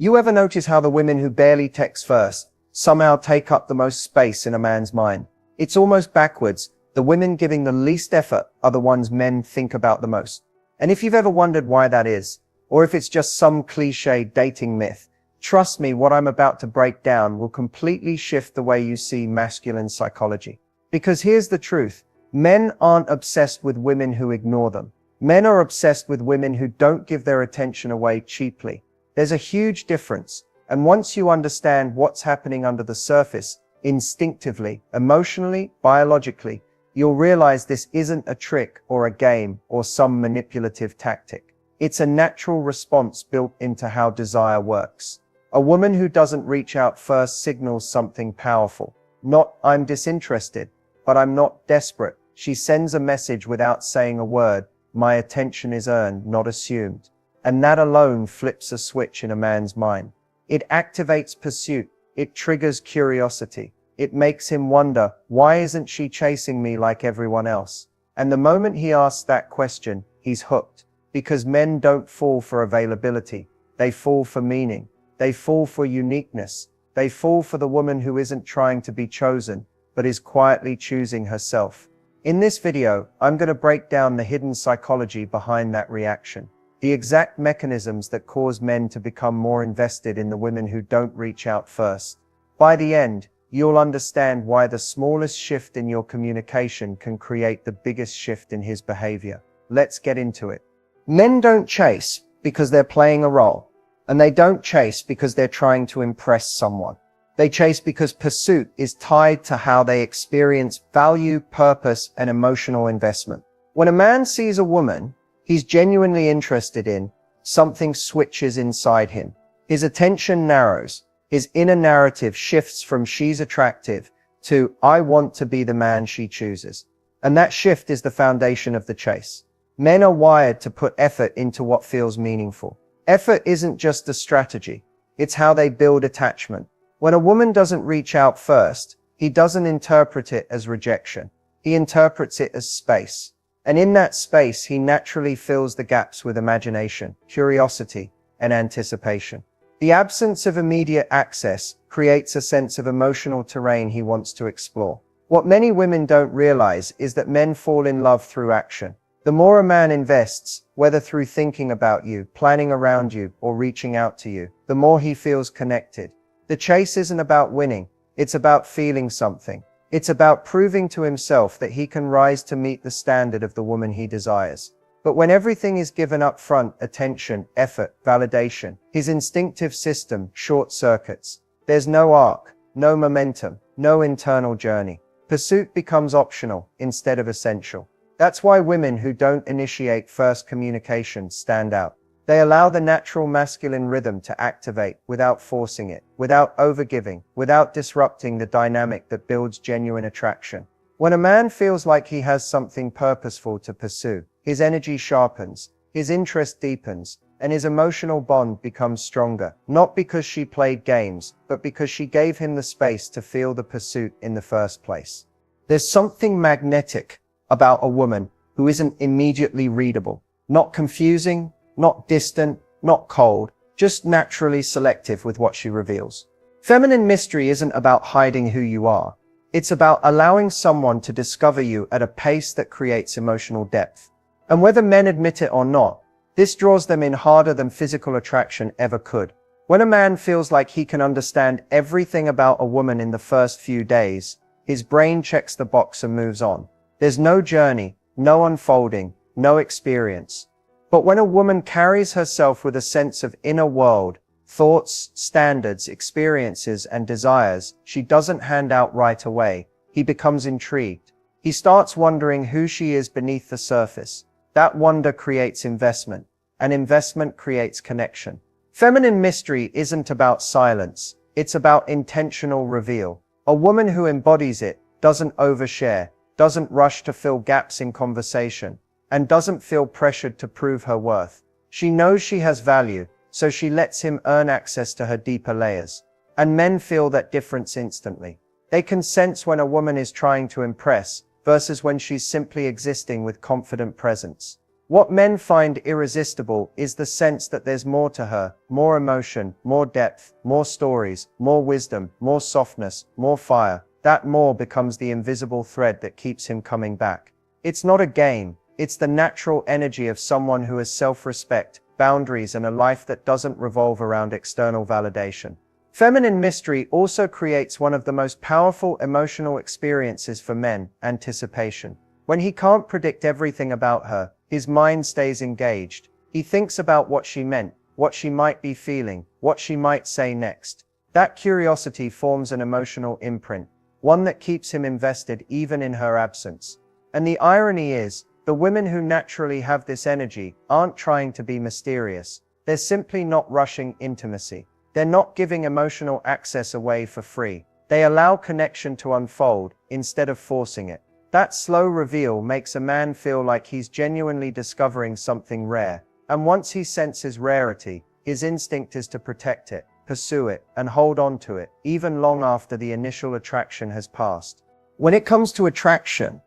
You ever notice how the women who barely text first somehow take up the most space in a man's mind? It's almost backwards. The women giving the least effort are the ones men think about the most. And if you've ever wondered why that is, or if it's just some cliche dating myth, trust me, what I'm about to break down will completely shift the way you see masculine psychology. Because here's the truth. Men aren't obsessed with women who ignore them. Men are obsessed with women who don't give their attention away cheaply. There's a huge difference. And once you understand what's happening under the surface, instinctively, emotionally, biologically, you'll realize this isn't a trick or a game or some manipulative tactic. It's a natural response built into how desire works. A woman who doesn't reach out first signals something powerful. Not, I'm disinterested, but I'm not desperate. She sends a message without saying a word. My attention is earned, not assumed. And that alone flips a switch in a man's mind. It activates pursuit. It triggers curiosity. It makes him wonder, why isn't she chasing me like everyone else? And the moment he asks that question, he's hooked. Because men don't fall for availability. They fall for meaning. They fall for uniqueness. They fall for the woman who isn't trying to be chosen, but is quietly choosing herself. In this video, I'm going to break down the hidden psychology behind that reaction. The exact mechanisms that cause men to become more invested in the women who don't reach out first. By the end, you'll understand why the smallest shift in your communication can create the biggest shift in his behavior. Let's get into it. Men don't chase because they're playing a role. And they don't chase because they're trying to impress someone. They chase because pursuit is tied to how they experience value, purpose, and emotional investment. When a man sees a woman he's genuinely interested in, something switches inside him. His attention narrows. His inner narrative shifts from she's attractive to I want to be the man she chooses. And that shift is the foundation of the chase. Men are wired to put effort into what feels meaningful. Effort isn't just a strategy. It's how they build attachment. When a woman doesn't reach out first, he doesn't interpret it as rejection. He interprets it as space. And in that space, he naturally fills the gaps with imagination, curiosity, and anticipation. The absence of immediate access creates a sense of emotional terrain he wants to explore. What many women don't realize is that men fall in love through action. The more a man invests, whether through thinking about you, planning around you, or reaching out to you, the more he feels connected. The chase isn't about winning. It's about feeling something. It's about proving to himself that he can rise to meet the standard of the woman he desires. But when everything is given up front, attention, effort, validation, his instinctive system short circuits. There's no arc, no momentum, no internal journey. Pursuit becomes optional instead of essential. That's why women who don't initiate first communication stand out. They allow the natural masculine rhythm to activate without forcing it, without overgiving, without disrupting the dynamic that builds genuine attraction. When a man feels like he has something purposeful to pursue, his energy sharpens, his interest deepens, and his emotional bond becomes stronger, not because she played games, but because she gave him the space to feel the pursuit in the first place. There's something magnetic about a woman who isn't immediately readable, not confusing, not distant, not cold, just naturally selective with what she reveals. Feminine mystery isn't about hiding who you are. It's about allowing someone to discover you at a pace that creates emotional depth. And whether men admit it or not, this draws them in harder than physical attraction ever could. When a man feels like he can understand everything about a woman in the first few days, his brain checks the box and moves on. There's no journey, no unfolding, no experience. But when a woman carries herself with a sense of inner world, thoughts, standards, experiences, and desires, she doesn't hand out right away. He becomes intrigued. He starts wondering who she is beneath the surface. That wonder creates investment, and investment creates connection. Feminine mystery isn't about silence. It's about intentional reveal. A woman who embodies it doesn't overshare, doesn't rush to fill gaps in conversation, and doesn't feel pressured to prove her worth. She knows she has value, so she lets him earn access to her deeper layers. And men feel that difference instantly. They can sense when a woman is trying to impress versus when she's simply existing with confident presence. What men find irresistible is the sense that there's more to her, more emotion, more depth, more stories, more wisdom, more softness, more fire. That more becomes the invisible thread that keeps him coming back. It's not a game, it's the natural energy of someone who has self-respect, boundaries, and a life that doesn't revolve around external validation. Feminine mystery also creates one of the most powerful emotional experiences for men: anticipation. When he can't predict everything about her, his mind stays engaged. He thinks about what she meant, what she might be feeling, what she might say next. That curiosity forms an emotional imprint, one that keeps him invested even in her absence. And the irony is, the women who naturally have this energy aren't trying to be mysterious. They're simply not rushing intimacy. They're not giving emotional access away for free. They allow connection to unfold instead of forcing it. That slow reveal makes a man feel like he's genuinely discovering something rare, and once he senses rarity, his instinct is to protect it, pursue it, and hold on to it, even long after the initial attraction has passed. When it comes to attraction,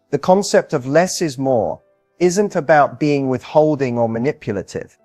the concept of less is more isn't about being withholding or manipulative.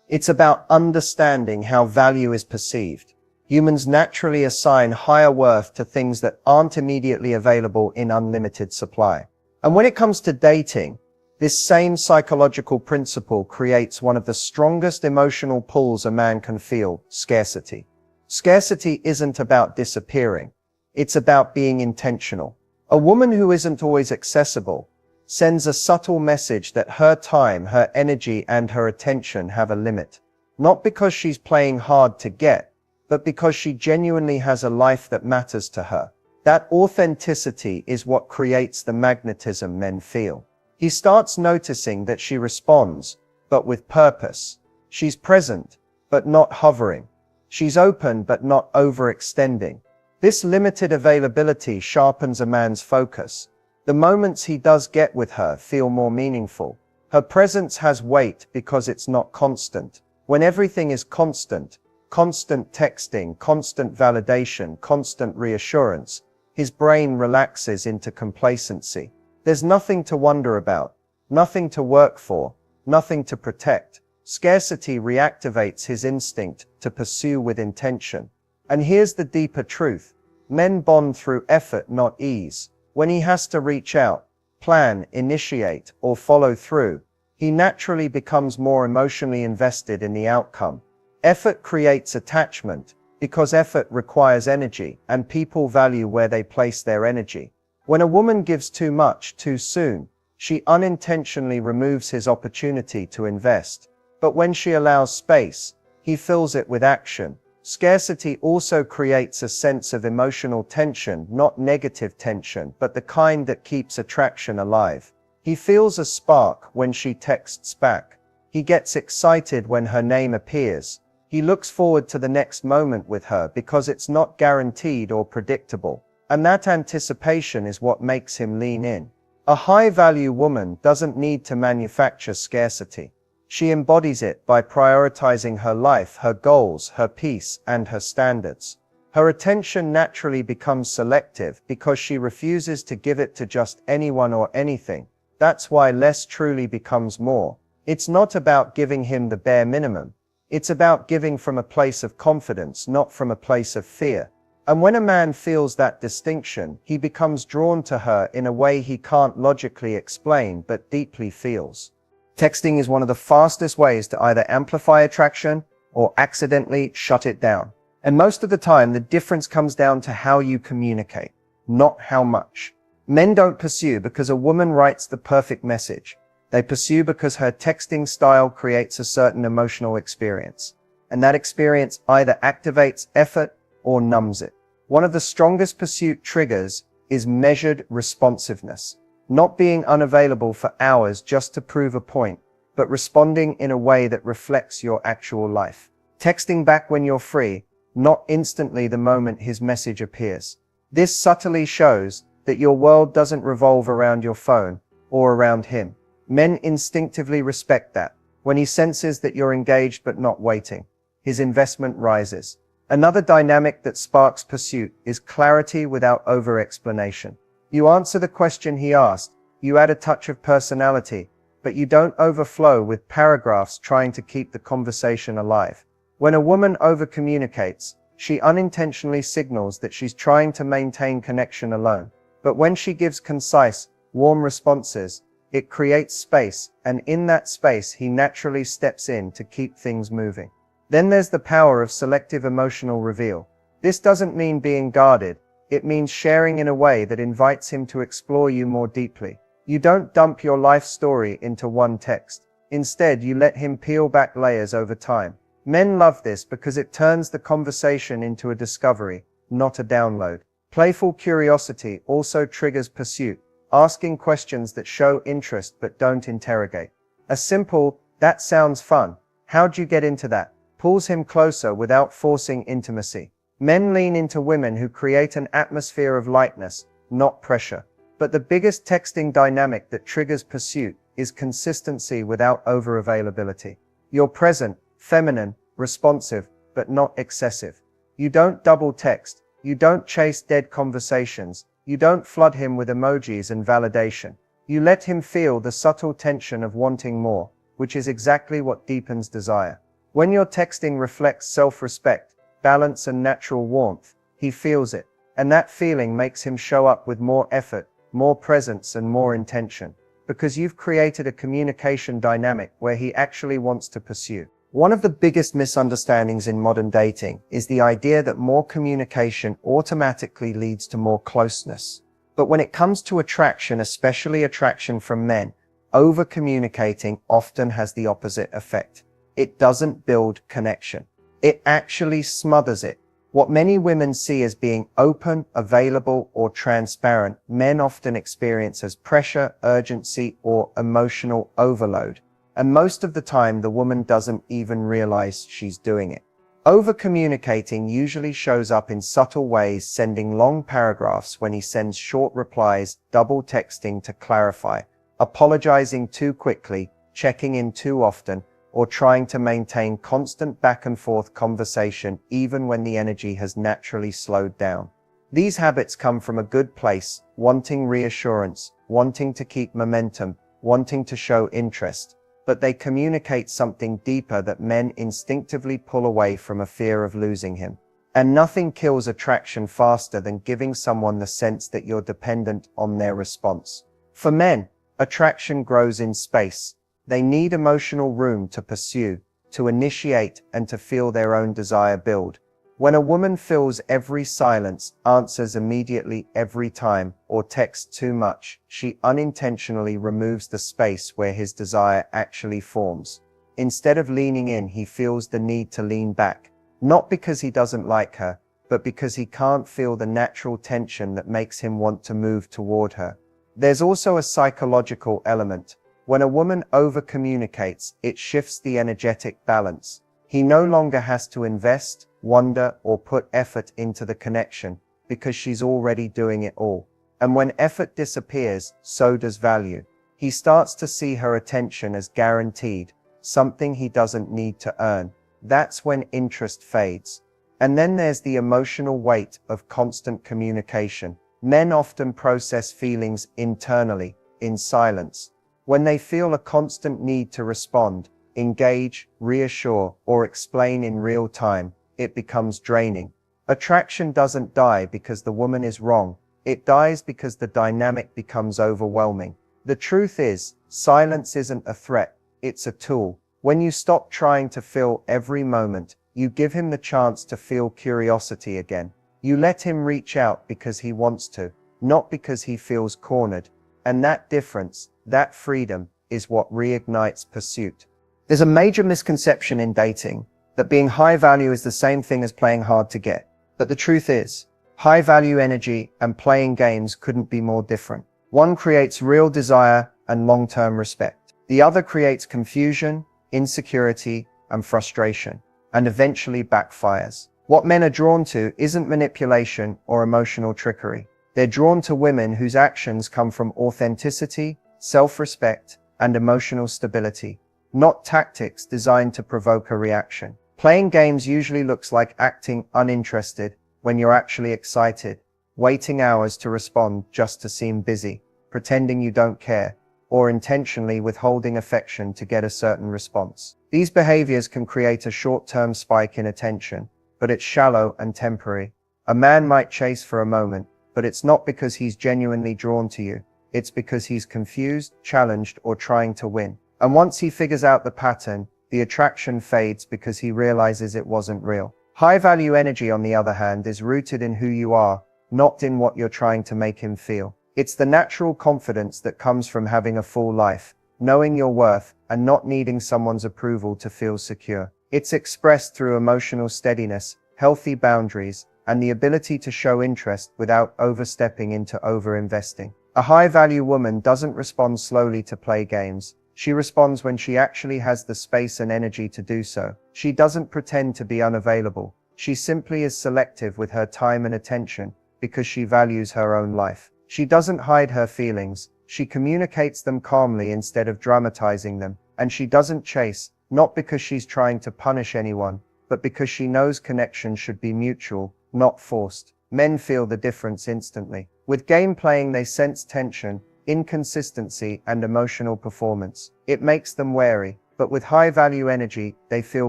It's about understanding how value is perceived. Humans naturally assign higher worth to things that aren't immediately available in unlimited supply. And when it comes to dating, this same psychological principle creates one of the strongest emotional pulls a man can feel: scarcity. Scarcity isn't about disappearing. It's about being intentional. A woman who isn't always accessible sends a subtle message that her time, her energy, and her attention have a limit. Not because she's playing hard to get, but because she genuinely has a life that matters to her. That authenticity is what creates the magnetism men feel. He starts noticing that she responds, but with purpose. She's present, but not hovering. She's open, but not overextending. This limited availability sharpens a man's focus. The moments he does get with her feel more meaningful. Her presence has weight because it's not constant. When everything is constant texting, constant validation, constant reassurance, his brain relaxes into complacency. There's nothing to wonder about, nothing to work for, nothing to protect. Scarcity reactivates his instinct to pursue with intention. And here's the deeper truth: men bond through effort, not ease. When he has to reach out, plan, initiate, or follow through, he naturally becomes more emotionally invested in the outcome. Effort creates attachment, because effort requires energy, and people value where they place their energy. When a woman gives too much too soon, she unintentionally removes his opportunity to invest. But when she allows space, he fills it with action. Scarcity also creates a sense of emotional tension, not negative tension, but the kind that keeps attraction alive. He feels a spark when she texts back. He gets excited when her name appears. He looks forward to the next moment with her because it's not guaranteed or predictable. And that anticipation is what makes him lean in. A high-value woman doesn't need to manufacture scarcity. She embodies it by prioritizing her life, her goals, her peace, and her standards. Her attention naturally becomes selective because she refuses to give it to just anyone or anything. That's why less truly becomes more. It's not about giving him the bare minimum. It's about giving from a place of confidence, not from a place of fear. And when a man feels that distinction, he becomes drawn to her in a way he can't logically explain but deeply feels. Texting is one of the fastest ways to either amplify attraction or accidentally shut it down. And most of the time, the difference comes down to how you communicate, not how much. Men don't pursue because a woman writes the perfect message. They pursue because her texting style creates a certain emotional experience. And that experience either activates effort or numbs it. One of the strongest pursuit triggers is measured responsiveness. Not being unavailable for hours just to prove a point, but responding in a way that reflects your actual life. Texting back when you're free, not instantly the moment his message appears. This subtly shows that your world doesn't revolve around your phone or around him. Men instinctively respect that. When he senses that you're engaged but not waiting, his investment rises. Another dynamic that sparks pursuit is clarity without over-explanation. You answer the question he asked, you add a touch of personality, but you don't overflow with paragraphs trying to keep the conversation alive. When a woman overcommunicates, she unintentionally signals that she's trying to maintain connection alone. But when she gives concise, warm responses, it creates space, and in that space he naturally steps in to keep things moving. Then there's the power of selective emotional reveal. This doesn't mean being guarded, it means sharing in a way that invites him to explore you more deeply. You don't dump your life story into one text. Instead, you let him peel back layers over time. Men love this because it turns the conversation into a discovery, not a download. Playful curiosity also triggers pursuit, asking questions that show interest but don't interrogate. A simple, "That sounds fun. How'd you get into that?" pulls him closer without forcing intimacy. Men lean into women who create an atmosphere of lightness, not pressure. But the biggest texting dynamic that triggers pursuit is consistency without over-availability. You're present, feminine, responsive, but not excessive. You don't double text. You don't chase dead conversations. You don't flood him with emojis and validation. You let him feel the subtle tension of wanting more, which is exactly what deepens desire. When your texting reflects self-respect, balance and natural warmth, he feels it, and that feeling makes him show up with more effort, more presence and more intention, because you've created a communication dynamic where he actually wants to pursue. One of the biggest misunderstandings in modern dating is the idea that more communication automatically leads to more closeness. But when it comes to attraction, especially attraction from men, over-communicating often has the opposite effect. It doesn't build connection. It actually smothers it. What many women see as being open, available, or transparent, men often experience as pressure, urgency, or emotional overload. And most of the time, the woman doesn't even realize she's doing it. Over-communicating usually shows up in subtle ways, sending long paragraphs when he sends short replies, double texting to clarify, apologizing too quickly, checking in too often, or trying to maintain constant back and forth conversation even when the energy has naturally slowed down. These habits come from a good place, wanting reassurance, wanting to keep momentum, wanting to show interest, but they communicate something deeper that men instinctively pull away from a fear of losing him. And nothing kills attraction faster than giving someone the sense that you're dependent on their response. For men, attraction grows in space. They need emotional room to pursue, to initiate, and to feel their own desire build. When a woman fills every silence, answers immediately every time, or texts too much, she unintentionally removes the space where his desire actually forms. Instead of leaning in, he feels the need to lean back. Not because he doesn't like her, but because he can't feel the natural tension that makes him want to move toward her. There's also a psychological element. When a woman over-communicates, it shifts the energetic balance. He no longer has to invest, wonder, or put effort into the connection, because she's already doing it all. And when effort disappears, so does value. He starts to see her attention as guaranteed, something he doesn't need to earn. That's when interest fades. And then there's the emotional weight of constant communication. Men often process feelings internally, in silence. When they feel a constant need to respond, engage, reassure, or explain in real time, it becomes draining. Attraction doesn't die because the woman is wrong. It dies because the dynamic becomes overwhelming. The truth is, silence isn't a threat, it's a tool. When you stop trying to fill every moment, you give him the chance to feel curiosity again. You let him reach out because he wants to, not because he feels cornered. And that difference, that freedom, is what reignites pursuit. There's a major misconception in dating that being high value is the same thing as playing hard to get. But the truth is, high value energy and playing games couldn't be more different. One creates real desire and long-term respect. The other creates confusion, insecurity, and frustration, and eventually backfires. What men are drawn to isn't manipulation or emotional trickery. They're drawn to women whose actions come from authenticity, self-respect, and emotional stability, not tactics designed to provoke a reaction. Playing games usually looks like acting uninterested when you're actually excited, waiting hours to respond just to seem busy, pretending you don't care, or intentionally withholding affection to get a certain response. These behaviors can create a short-term spike in attention, but it's shallow and temporary. A man might chase for a moment, but it's not because he's genuinely drawn to you. It's because he's confused, challenged, or trying to win. And once he figures out the pattern, the attraction fades because he realizes it wasn't real. High-value energy, on the other hand, is rooted in who you are, not in what you're trying to make him feel. It's the natural confidence that comes from having a full life, knowing your worth, and not needing someone's approval to feel secure. It's expressed through emotional steadiness, healthy boundaries, and the ability to show interest without overstepping into over-investing. A high-value woman doesn't respond slowly to play games. She responds when she actually has the space and energy to do so. She doesn't pretend to be unavailable. She simply is selective with her time and attention because she values her own life. She doesn't hide her feelings. She communicates them calmly instead of dramatizing them. And she doesn't chase, not because she's trying to punish anyone, but because she knows connection should be mutual, not forced. Men feel the difference instantly. With game playing, they sense tension, inconsistency, and emotional performance. It makes them wary, but with high-value energy, they feel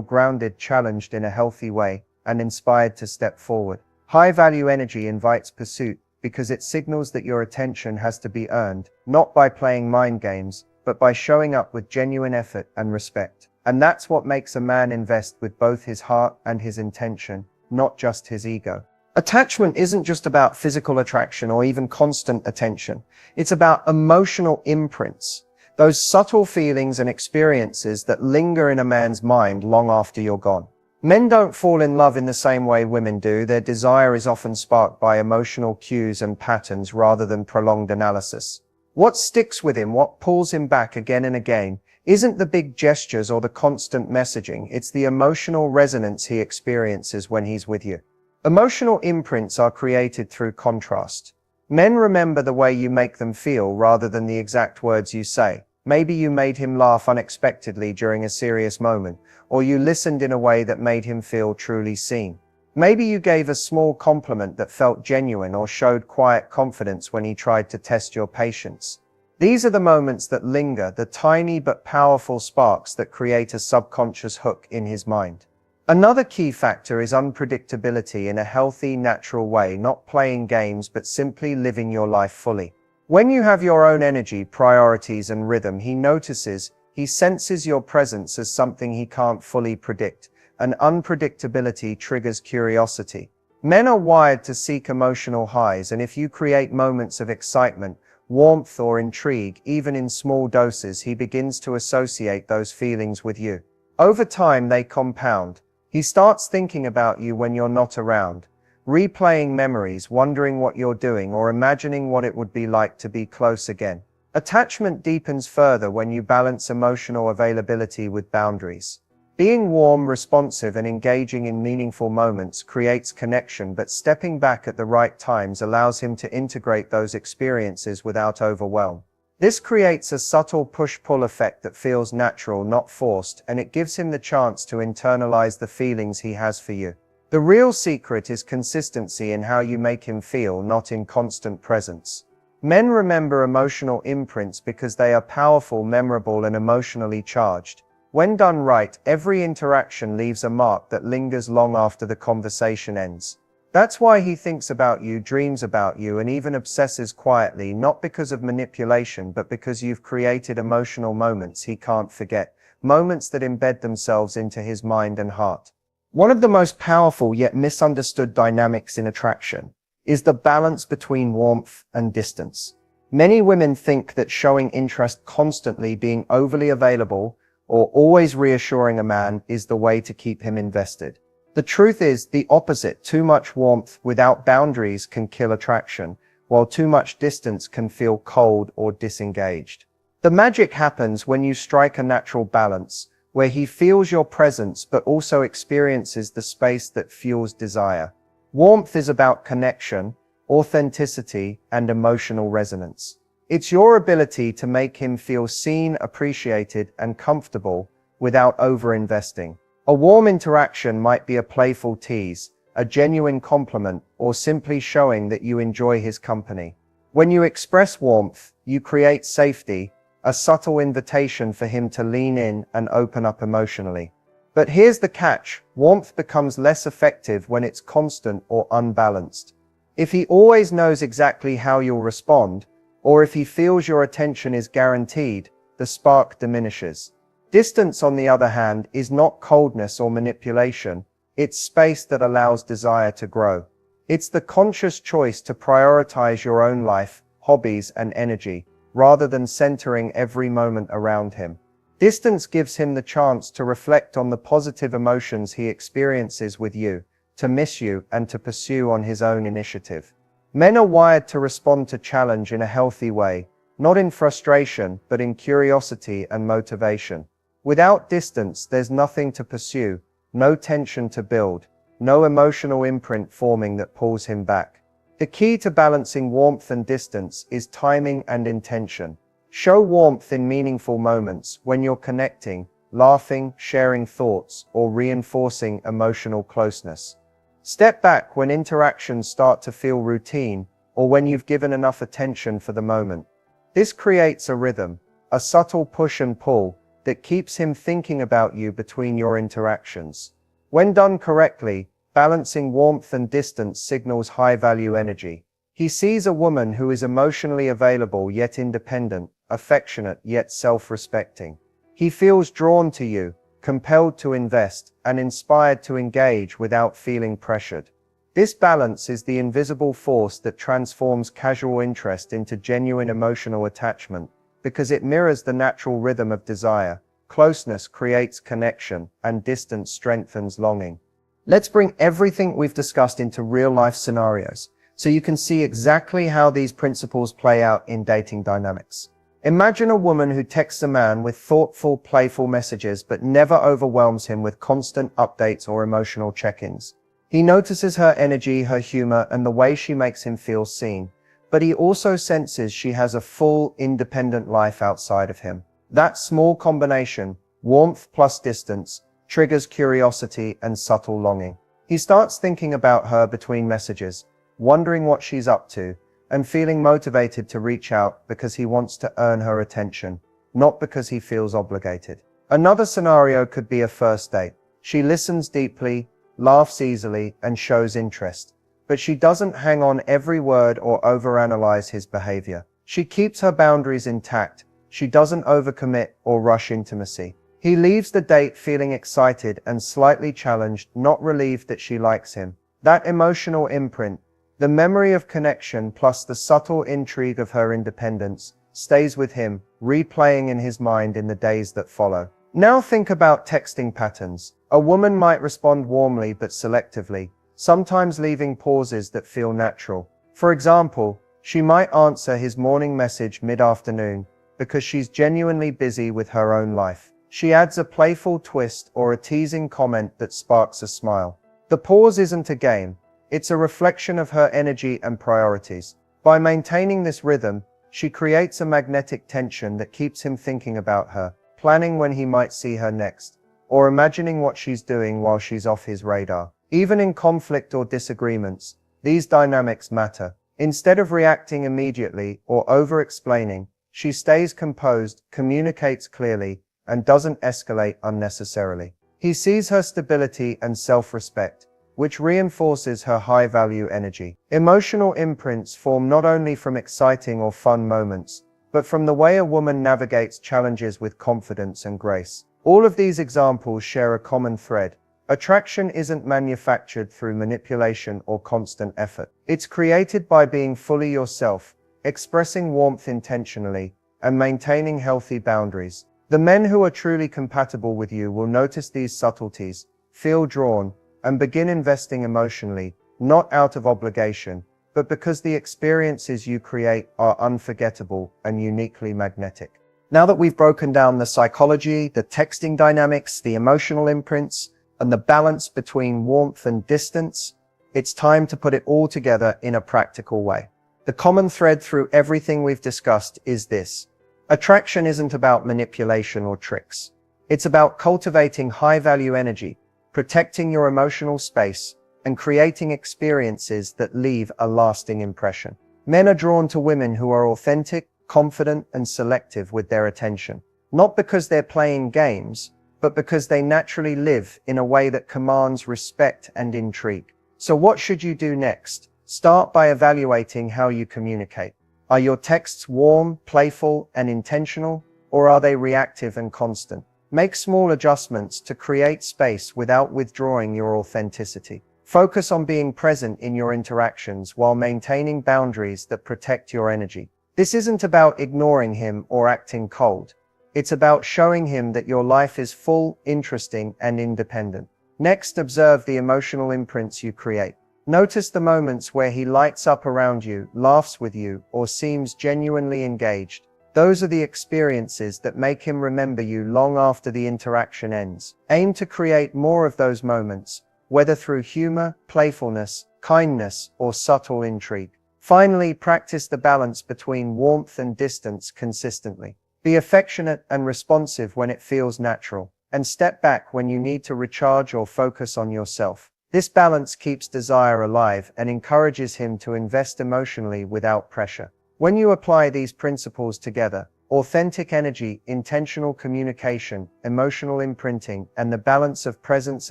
grounded, challenged in a healthy way, and inspired to step forward. High-value energy invites pursuit because it signals that your attention has to be earned, not by playing mind games, but by showing up with genuine effort and respect. And that's what makes a man invest with both his heart and his intention, not just his ego. Attachment isn't just about physical attraction or even constant attention. It's about emotional imprints, those subtle feelings and experiences that linger in a man's mind long after you're gone. Men don't fall in love in the same way women do. Their desire is often sparked by emotional cues and patterns rather than prolonged analysis. What sticks with him, what pulls him back again and again, isn't the big gestures or the constant messaging. It's the emotional resonance he experiences when he's with you. Emotional imprints are created through contrast. Men remember the way you make them feel rather than the exact words you say. Maybe you made him laugh unexpectedly during a serious moment, or you listened in a way that made him feel truly seen. Maybe you gave a small compliment that felt genuine or showed quiet confidence when he tried to test your patience. These are the moments that linger, the tiny but powerful sparks that create a subconscious hook in his mind. Another key factor is unpredictability in a healthy, natural way, not playing games but simply living your life fully. When you have your own energy, priorities, and rhythm, he senses your presence as something he can't fully predict, and unpredictability triggers curiosity. Men are wired to seek emotional highs, and if you create moments of excitement, warmth, or intrigue, even in small doses, he begins to associate those feelings with you. Over time, they compound. He starts thinking about you when you're not around, replaying memories, wondering what you're doing, or imagining what it would be like to be close again. Attachment deepens further when you balance emotional availability with boundaries. Being warm, responsive, and engaging in meaningful moments creates connection, but stepping back at the right times allows him to integrate those experiences without overwhelm. This creates a subtle push-pull effect that feels natural, not forced, and it gives him the chance to internalize the feelings he has for you. The real secret is consistency in how you make him feel, not in constant presence. Men remember emotional imprints because they are powerful, memorable, and emotionally charged. When done right, every interaction leaves a mark that lingers long after the conversation ends. That's why he thinks about you, dreams about you, and even obsesses quietly, not because of manipulation, but because you've created emotional moments he can't forget, moments that embed themselves into his mind and heart. One of the most powerful yet misunderstood dynamics in attraction is the balance between warmth and distance. Many women think that showing interest, constantly being overly available, or always reassuring a man is the way to keep him invested. The truth is the opposite. Too much warmth without boundaries can kill attraction, while too much distance can feel cold or disengaged. The magic happens when you strike a natural balance, where he feels your presence but also experiences the space that fuels desire. Warmth is about connection, authenticity, and emotional resonance. It's your ability to make him feel seen, appreciated, and comfortable without over-investing. A warm interaction might be a playful tease, a genuine compliment, or simply showing that you enjoy his company. When you express warmth, you create safety, a subtle invitation for him to lean in and open up emotionally. But here's the catch: warmth becomes less effective when it's constant or unbalanced. If he always knows exactly how you'll respond, or if he feels your attention is guaranteed, the spark diminishes. Distance, on the other hand, is not coldness or manipulation, it's space that allows desire to grow. It's the conscious choice to prioritize your own life, hobbies, and energy, rather than centering every moment around him. Distance gives him the chance to reflect on the positive emotions he experiences with you, to miss you, and to pursue on his own initiative. Men are wired to respond to challenge in a healthy way, not in frustration, but in curiosity and motivation. Without distance, there's nothing to pursue, no tension to build, no emotional imprint forming that pulls him back. The key to balancing warmth and distance is timing and intention. Show warmth in meaningful moments when you're connecting, laughing, sharing thoughts, or reinforcing emotional closeness. Step back when interactions start to feel routine, or when you've given enough attention for the moment. This creates a rhythm, a subtle push and pull, that keeps him thinking about you between your interactions. When done correctly, balancing warmth and distance signals high-value energy. He sees a woman who is emotionally available yet independent, affectionate yet self-respecting. He feels drawn to you, compelled to invest, and inspired to engage without feeling pressured. This balance is the invisible force that transforms casual interest into genuine emotional attachment, because it mirrors the natural rhythm of desire. Closeness creates connection, and distance strengthens longing. Let's bring everything we've discussed into real-life scenarios, so you can see exactly how these principles play out in dating dynamics. Imagine a woman who texts a man with thoughtful, playful messages but never overwhelms him with constant updates or emotional check-ins. He notices her energy, her humor, and the way she makes him feel seen, but he also senses she has a full, independent life outside of him. That small combination, warmth plus distance, triggers curiosity and subtle longing. He starts thinking about her between messages, wondering what she's up to, and feeling motivated to reach out because he wants to earn her attention, not because he feels obligated. Another scenario could be a first date. She listens deeply, laughs easily, and shows interest, but she doesn't hang on every word or overanalyze his behavior. She keeps her boundaries intact. She doesn't overcommit or rush intimacy. He leaves the date feeling excited and slightly challenged, not relieved that she likes him. That emotional imprint, the memory of connection plus the subtle intrigue of her independence, stays with him, replaying in his mind in the days that follow. Now think about texting patterns. A woman might respond warmly but selectively, sometimes leaving pauses that feel natural. For example, she might answer his morning message mid-afternoon because she's genuinely busy with her own life. She adds a playful twist or a teasing comment that sparks a smile. The pause isn't a game. It's a reflection of her energy and priorities. By maintaining this rhythm, she creates a magnetic tension that keeps him thinking about her, planning when he might see her next, or imagining what she's doing while she's off his radar. Even in conflict or disagreements, these dynamics matter. Instead of reacting immediately or over-explaining, she stays composed, communicates clearly, and doesn't escalate unnecessarily. He sees her stability and self-respect, which reinforces her high-value energy. Emotional imprints form not only from exciting or fun moments, but from the way a woman navigates challenges with confidence and grace. All of these examples share a common thread. Attraction isn't manufactured through manipulation or constant effort. It's created by being fully yourself, expressing warmth intentionally, and maintaining healthy boundaries. The men who are truly compatible with you will notice these subtleties, feel drawn, and begin investing emotionally, not out of obligation, but because the experiences you create are unforgettable and uniquely magnetic. Now that we've broken down the psychology, the texting dynamics, the emotional imprints, and the balance between warmth and distance, it's time to put it all together in a practical way. The common thread through everything we've discussed is this: attraction isn't about manipulation or tricks. It's about cultivating high-value energy, protecting your emotional space, and creating experiences that leave a lasting impression. Men are drawn to women who are authentic, confident, and selective with their attention. Not because they're playing games, but because they naturally live in a way that commands respect and intrigue. So what should you do next? Start by evaluating how you communicate. Are your texts warm, playful, and intentional, or are they reactive and constant? Make small adjustments to create space without withdrawing your authenticity. Focus on being present in your interactions while maintaining boundaries that protect your energy. This isn't about ignoring him or acting cold. It's about showing him that your life is full, interesting, and independent. Next, observe the emotional imprints you create. Notice the moments where he lights up around you, laughs with you, or seems genuinely engaged. Those are the experiences that make him remember you long after the interaction ends. Aim to create more of those moments, whether through humor, playfulness, kindness, or subtle intrigue. Finally, practice the balance between warmth and distance consistently. Be affectionate and responsive when it feels natural, and step back when you need to recharge or focus on yourself. This balance keeps desire alive and encourages him to invest emotionally without pressure. When you apply these principles together, authentic energy, intentional communication, emotional imprinting, and the balance of presence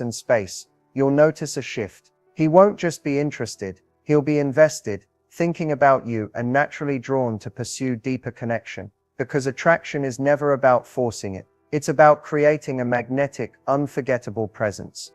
and space, you'll notice a shift. He won't just be interested, he'll be invested, thinking about you and naturally drawn to pursue deeper connection. Because attraction is never about forcing it. It's about creating a magnetic, unforgettable presence.